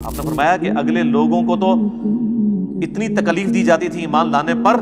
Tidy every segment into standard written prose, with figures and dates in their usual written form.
آپ نے فرمایا کہ اگلے لوگوں کو تو اتنی تکلیف دی جاتی تھی ایمان لانے پر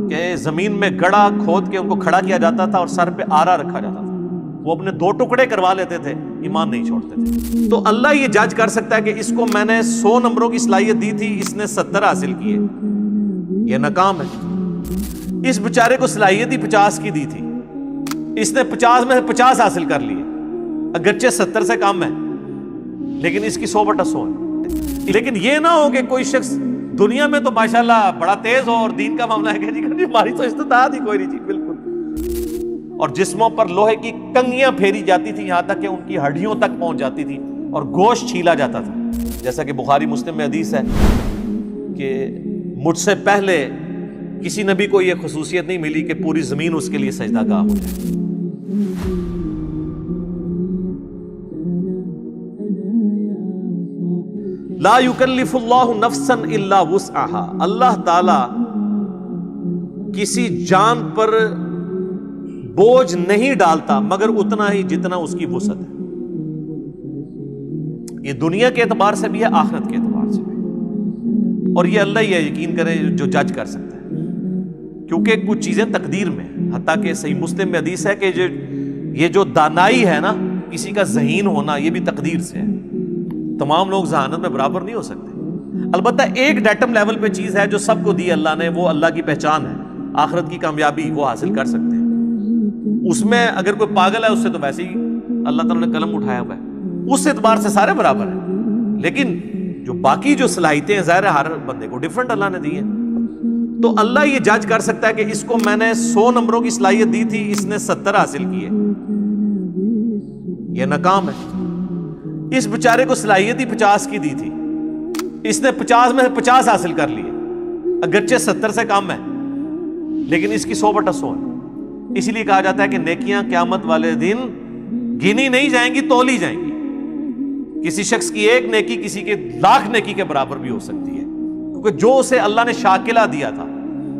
کہ زمین میں گڑا کھود کے ان کو کھڑا کیا جاتا تھا اور سر پہ آرا رکھا جاتا تھا، وہ اپنے 2 ٹکڑے کروا لیتے تھے، ایمان نہیں چھوڑتے تھے۔ تو اللہ یہ جج کر سکتا ہے کہ اس کو میں نے 100 نمبروں کی صلاحیت دی تھی، اس نے 70 حاصل کیے، یہ ناکام ہے۔ اس بیچارے کو صلاحیت ہی 50 کی دی تھی، اس نے 50 میں سے 50 حاصل کر لیے، اگرچہ 70 سے کم ہے لیکن اس کی 100/100 ہے۔ لیکن یہ نہ ہو کہ کوئی شخص دنیا میں تو ماشاءاللہ بڑا تیز ہو اور دین کا معاملہ ہے کہ جی ہماری تو استطاعت ہی کوئی نہیں، جی بالکل، اور جسموں پر لوہے کی کنگیاں پھیری جاتی تھی، یہاں تک کہ ان کی ہڈیوں تک پہنچ جاتی تھی اور گوشت چھیلا جاتا تھا، جیسا کہ بخاری مسلم میں حدیث ہے کہ مجھ سے پہلے کسی نبی کو یہ خصوصیت نہیں ملی کہ پوری زمین اس کے لیے سجدہ گاہ ہو جائے۔ لا یکلف اللہ نفسا الا وسعها، اللہ تعالی کسی جان پر بوجھ نہیں ڈالتا مگر اتنا ہی جتنا اس کی وسعت ہے۔ یہ دنیا کے اعتبار سے بھی ہے، آخرت کے اعتبار سے بھی، اور یہ اللہ ہی ہے، یقین کریں، جو جج کر سکتا ہے، کیونکہ کچھ چیزیں تقدیر میں، حتیٰ کہ صحیح مسلم میں حدیث ہے کہ یہ جو دانائی ہے نا، کسی کا ذہین ہونا، یہ بھی تقدیر سے ہے۔ تمام لوگ ذہانت میں برابر نہیں ہو سکتے، البتہ ایک ڈیٹم لیول پہ چیز ہے جو سب کو دی اللہ نے، وہ اللہ کی پہچان ہے، آخرت کی کامیابی وہ حاصل کر سکتے ہیں۔ اس میں اگر کوئی پاگل ہے اس سے تو ویسے ہی اللہ تعالیٰ نے قلم اٹھایا ہوا ہے، اس اعتبار سے سارے برابر ہیں، لیکن جو باقی جو صلاحیتیں ہیں ظاہر ہے ہر بندے کو ڈیفرنٹ اللہ نے دی ہیں۔ تو اللہ یہ جج کر سکتا ہے کہ اس کو میں نے 100 نمبروں کی صلاحیت دی تھی، اس نے 70 حاصل کیے، یہ ناکام ہے۔ اس بیچارے کو صلاحیت ہی 50 کی دی تھی، اس نے 50 میں سے 50 حاصل کر لیے، اگرچہ 70 سے کم ہے لیکن اس کی 100/100 ہے۔ اسی لیے کہا جاتا ہے کہ نیکیاں قیامت والے دن گنی نہیں جائیں گی، تولی جائیں گی۔ کسی شخص کی ایک نیکی کسی کے 1,00,000 نیکی کے برابر بھی ہو سکتی ہے، کیونکہ جو اسے اللہ نے شاکلہ دیا تھا،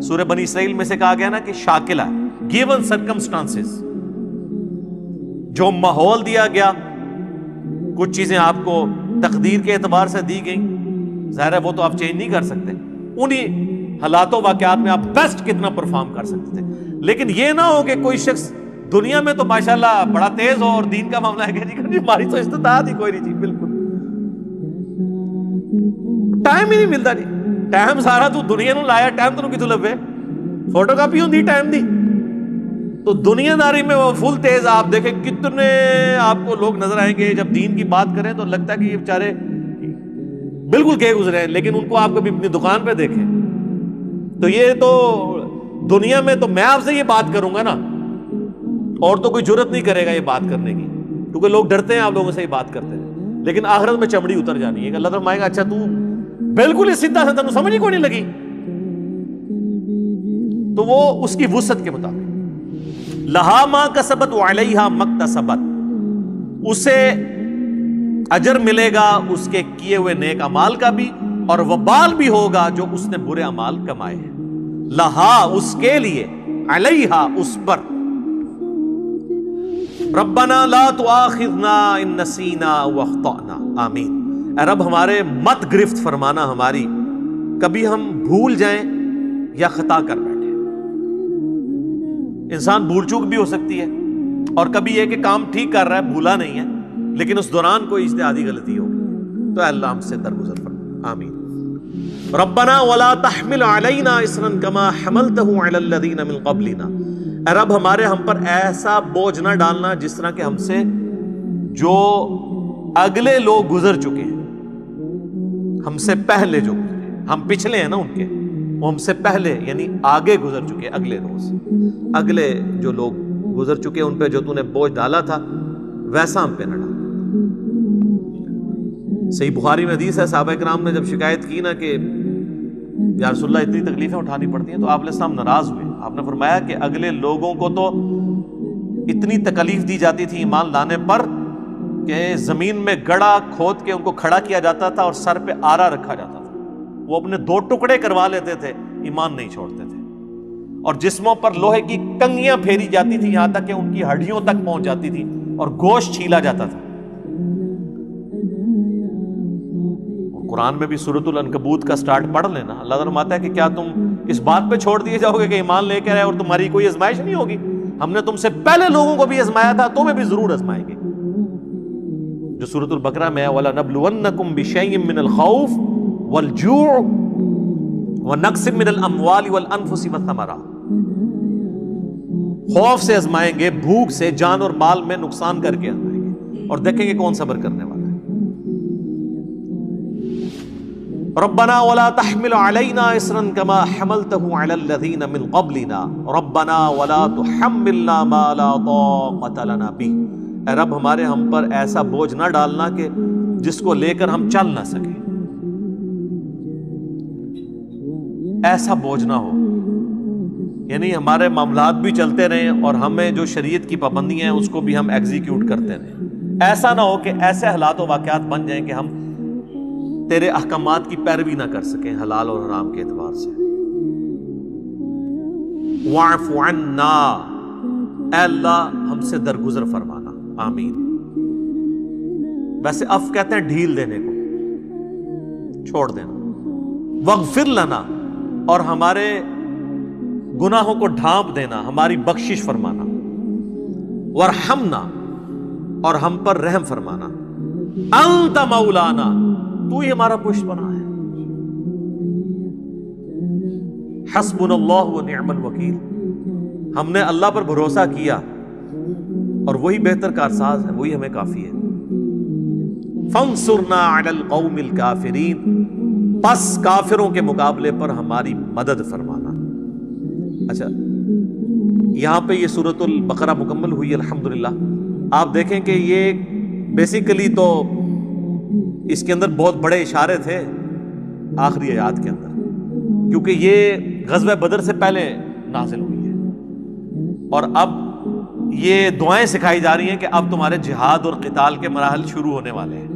سورہ بنی اسرائیل میں سے کہا گیا نا کہ شاکلہ، گیون سرکمسٹانسز، جو ماحول دیا گیا، کچھ چیزیں آپ کو تقدیر کے اعتبار سے دی گئیں، ظاہر ہے وہ تو آپ چینج نہیں کر سکتے، انہی حالات و واقعات میں آپ بیسٹ کتنا پرفارم کر سکتے تھے۔ لیکن یہ نہ ہو کہ کوئی شخص دنیا میں تو ماشاءاللہ بڑا تیز ہو اور دین کا معاملہ ہے کہ جی ہماری تو استطاعت ہی کوئی نہیں، جی بالکل، ٹائم ہی نہیں ملتا جی، ٹائم سارا تو دنیا نو لایا، ٹائم تو کتوں لبے، فوٹو کاپی ہوندی ٹائم دی، تو دنیا داری میں وہ فل تیز۔ آپ دیکھیں کتنے آپ کو لوگ نظر آئیں گے جب دین کی بات کریں تو لگتا ہے کہ یہ بیچارے بالکل گئے گزرے ہیں، لیکن ان کو آپ کبھی اپنی دکان پہ دیکھیں تو یہ تو دنیا میں تو میں آپ سے یہ بات کروں گا نا، اور تو کوئی جرت نہیں کرے گا یہ بات کرنے کی، کیونکہ لوگ ڈرتے ہیں آپ لوگوں سے یہ بات کرتے ہیں، لیکن آخرت میں چمڑی اتر جانی ہے کہ اللہ تعالیٰ فرمائے گا اچھا تو بالکل اس سیدھا سے تمہیں سمجھ ہی کوئی نہیں لگی، تو وہ اس کی وسعت کے مطابق لہا ما کسبت وعلیہا مکتسبت، اسے اجر ملے گا اس کے کیے ہوئے نیک اعمال کا بھی، اور وبال بھی ہوگا جو اس نے برے اعمال کمائے ہیں۔ لہا اس کے لیے، علیہا اس پر، ربنا لا تؤاخذنا ان نسینا واخطأنا، آمین، اے رب ہمارے مت گرفت فرمانا ہماری، کبھی ہم بھول جائیں یا خطا کر بیٹھیں۔ انسان بھول چوک بھی ہو سکتی ہے، اور کبھی یہ کہ کام ٹھیک کر رہا ہے، بھولا نہیں ہے، لیکن اس دوران کوئی اجتہادی غلطی ہوگی، تو اے اللہ ہم سے درگزر فرما، آمین۔ ربنا ولا تحمل علینا اصرا کما حملته علی الذین من قبلنا، اے رب ہمارے ہم پر ایسا بوجھ نہ ڈالنا جس طرح کہ ہم سے جو اگلے لوگ گزر چکے ہیں، ہم سے پہلے جو گزرے، ہم پچھلے ہیں نا ان کے، وہ ہم سے پہلے یعنی آگے گزر چکے، اگلے روز اگلے جو لوگ گزر چکے ان پہ جو تو نے بوجھ ڈالا تھا ویسا ہم پہ نہ ڈالا۔ صحیح بخاری میں حدیث ہے، صحابہ کرام نے جب شکایت کی نا کہ یا رسول اللہ اتنی تکلیفیں اٹھانی پڑتی ہیں، تو آپ علیہ السلام ناراض ہوئے، آپ نے فرمایا کہ اگلے لوگوں کو تو اتنی تکلیف دی جاتی تھی ایمان لانے پر کہ زمین میں گڑا کھود کے ان کو کھڑا کیا جاتا تھا اور سر پہ آرا رکھا جاتا تھا، وہ اپنے 2 ٹکڑے کروا لیتے تھے، ایمان نہیں چھوڑتے تھے، اور جسموں پر لوہے کی کنگیاں پھیری جاتی تھی، یہاں تک کہ ان کی ہڈیوں تک پہنچ جاتی تھی اور گوشت چھیلا جاتا تھا۔ قرآن میں بھی سورۃ العنکبوت کا سٹارٹ پڑھ لینا، اللہ تعالیٰ فرماتا ہے کہ کیا تم اس بات پہ چھوڑ دیے جاؤ گے کہ ایمان لے کر آئے اور تمہاری کوئی آزمائش نہیں ہوگی؟ ہم نے تم سے پہلے لوگوں کو بھی آزمایا تھا، تمہیں بھی ضرور آزمائیں گے. جو سورۃ البقرہ میں ہے وَلَنَبْلُوَنَّكُمْ بِشَيْءٍ مِّنَ الْخَوْفِ وَالْجُوعِ وَنَقْصٍ مِّنَ الْأَمْوَالِ وَالْأَنفُسِ وَالثَّمَرَاتِ، خوف سے آزمائیں گے، بھوک سے، جان اور مال میں نقصان کر کے آزمائیں گے، اور دیکھیں گے کون صبر کرنے والا ہے. ربنا ولا تحمل علينا اصرا كما حملته على الذين من قبلنا ربنا ولا تحملنا ما لا طاقة لنا به، اے رب ہمارے ہم پر ایسا بوجھ نہ ڈالنا کہ جس کو لے کر ہم چل نہ سکیں، ایسا بوجھ نہ ہو، یعنی ہمارے معاملات بھی چلتے رہیں اور ہمیں جو شریعت کی پابندیاں ہیں اس کو بھی ہم ایگزیکیوٹ کرتے رہیں. ایسا نہ ہو کہ ایسے حالات و واقعات بن جائیں کہ ہم تیرے احکامات کی پیروی نہ کر سکیں حلال اور حرام کے اعتبار سے. واعف عنا، اے اللہ ہم سے درگزر فرمانا، آمین. ویسے عفو کہتے ہیں ڈھیل دینے کو، چھوڑ دینا. واغفر لنا، اور ہمارے گناہوں کو ڈھانپ دینا، ہماری بخشش فرمانا. وارحمنا، اور ہم پر رحم فرمانا. انت مولانا، تو ہی ہمارا پشت بنا ہے. حسبنا اللہ ونعم الوکیل، ہم نے اللہ پر بھروسہ کیا اور وہی بہتر کارساز ہے، وہی ہمیں کافی ہے. فانصرنا علی القوم الکافرین، پس کافروں کے مقابلے پر ہماری مدد فرمانا. اچھا، یہاں پہ یہ سورۃ البقرہ مکمل ہوئی الحمدللہ. آپ دیکھیں کہ یہ بیسیکلی تو اس کے اندر بہت بڑے اشارے تھے آخری آیات کے اندر، کیونکہ یہ غزوہ بدر سے پہلے نازل ہوئی ہے، اور اب یہ دعائیں سکھائی جا رہی ہیں کہ اب تمہارے جہاد اور قتال کے مراحل شروع ہونے والے ہیں.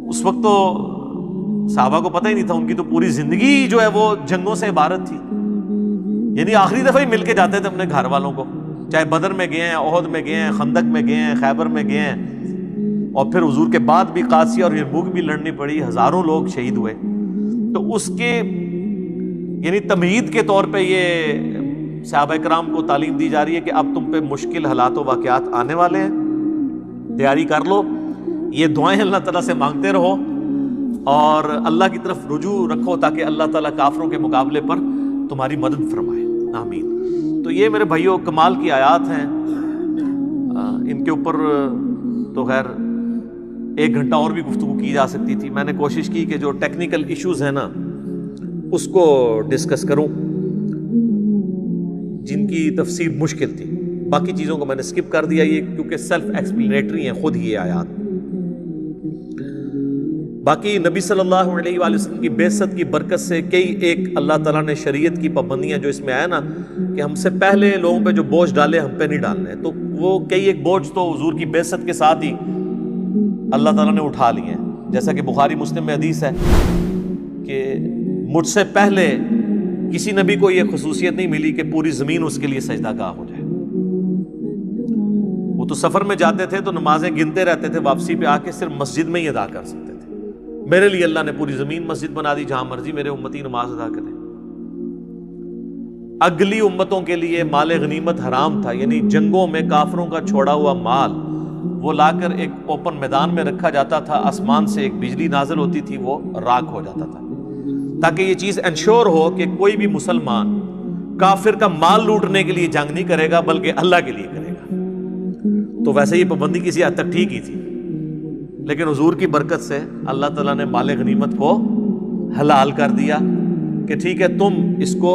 اس وقت تو صحابہ کو پتہ ہی نہیں تھا، ان کی تو پوری زندگی جو ہے وہ جنگوں سے عبارت تھی. یعنی آخری دفعہ ہی مل کے جاتے تھے اپنے گھر والوں کو، چاہے بدر میں گئے ہیں، احد میں گئے ہیں، خندق میں گئے ہیں، خیبر میں گئے ہیں، اور پھر حضور کے بعد بھی قادسیہ اور یرموک بھی لڑنی پڑی، ہزاروں لوگ شہید ہوئے. تو اس کے یعنی تمہید کے طور پہ یہ صحابہ کرام کو تعلیم دی جا رہی ہے کہ اب تم پہ مشکل حالات و واقعات آنے والے ہیں، تیاری کر لو. یہ دعائیں اللہ تعالیٰ سے مانگتے رہو اور اللہ کی طرف رجوع رکھو تاکہ اللہ تعالیٰ کافروں کے مقابلے پر تمہاری مدد فرمائے، آمین. تو یہ میرے بھائیوں کمال کی آیات ہیں. ان کے اوپر تو خیر 1 گھنٹہ اور بھی گفتگو کی جا سکتی تھی. میں نے کوشش کی کہ جو ٹیکنیکل ایشوز ہیں نا اس کو ڈسکس کروں جن کی تفسیر مشکل تھی. باقی چیزوں کو میں نے سکپ کر دیا، یہ کیونکہ سیلف ایکسپلینیٹری ہیں خود ہی یہ آیات. باقی نبی صلی اللہ علیہ وآلہ وسلم کی بعثت کی برکت سے کئی ایک اللہ تعالیٰ نے شریعت کی پابندیاں جو اس میں آیا نا کہ ہم سے پہلے لوگوں پہ جو بوجھ ڈالے ہم پہ نہیں ڈالنے، تو وہ کئی ایک بوجھ تو حضور کی بعثت کے ساتھ ہی اللہ تعالیٰ نے اٹھا لیے ہیں. جیسا کہ بخاری مسلم میں حدیث ہے کہ مجھ سے پہلے کسی نبی کو یہ خصوصیت نہیں ملی کہ پوری زمین اس کے لیے سجدہ گاہ ہو جائے. وہ تو سفر میں جاتے تھے تو نمازیں گنتے رہتے تھے، واپسی پہ آ کے صرف مسجد میں ہی ادا کر سکتے تھے. میرے لیے اللہ نے پوری زمین مسجد بنا دی، جہاں مرضی میرے امتی نماز ادا کریں. اگلی امتوں کے لیے مال غنیمت حرام تھا، یعنی جنگوں میں کافروں کا چھوڑا ہوا مال وہ لا کر ایک اوپن میدان میں رکھا جاتا تھا، آسمان سے ایک بجلی نازل ہوتی تھی، وہ راکھ ہو جاتا تھا، تاکہ یہ چیز انشور ہو کہ کوئی بھی مسلمان کافر کا مال لوٹنے کے لیے جنگ نہیں کرے گا بلکہ اللہ کے لیے کرے گا. تو ویسے یہ پابندی کسی حد تک ٹھیک ہی تھی، لیکن حضور کی برکت سے اللہ تعالیٰ نے مال غنیمت کو حلال کر دیا کہ ٹھیک ہے تم اس کو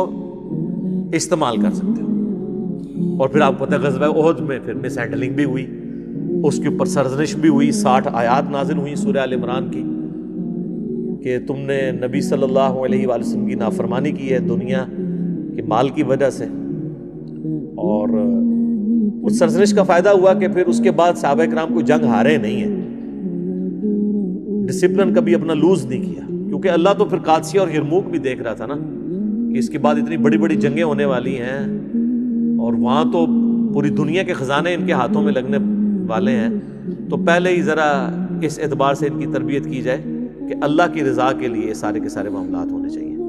استعمال کر سکتے ہو. اور پھر آپ کو پتہ ہے غزوہ احد میں پھر مس ہینڈلنگ بھی ہوئی، اس کے اوپر سرزنش بھی ہوئی. 60 آیات نازل ہوئی سورہ آل عمران کی کہ تم نے نبی صلی اللہ علیہ وآلہ وسلم کی نافرمانی کی ہے دنیا کے مال کی وجہ سے. اور اس سرزنش کا فائدہ ہوا کہ پھر اس کے بعد صحابہ کرام کو جنگ ہارے نہیں ہیں، ڈسپلن کبھی اپنا لوز نہیں کیا، کیونکہ اللہ تو پھر قادسیہ اور یرموک بھی دیکھ رہا تھا نا کہ اس کے بعد اتنی بڑی بڑی جنگیں ہونے والی ہیں اور وہاں تو پوری دنیا کے خزانے ان کے ہاتھوں میں لگنے والے ہیں. تو پہلے ہی ذرا اس اعتبار سے ان کی تربیت کی جائے کہ اللہ کی رضا کے لیے سارے کے سارے معاملات ہونے چاہیے.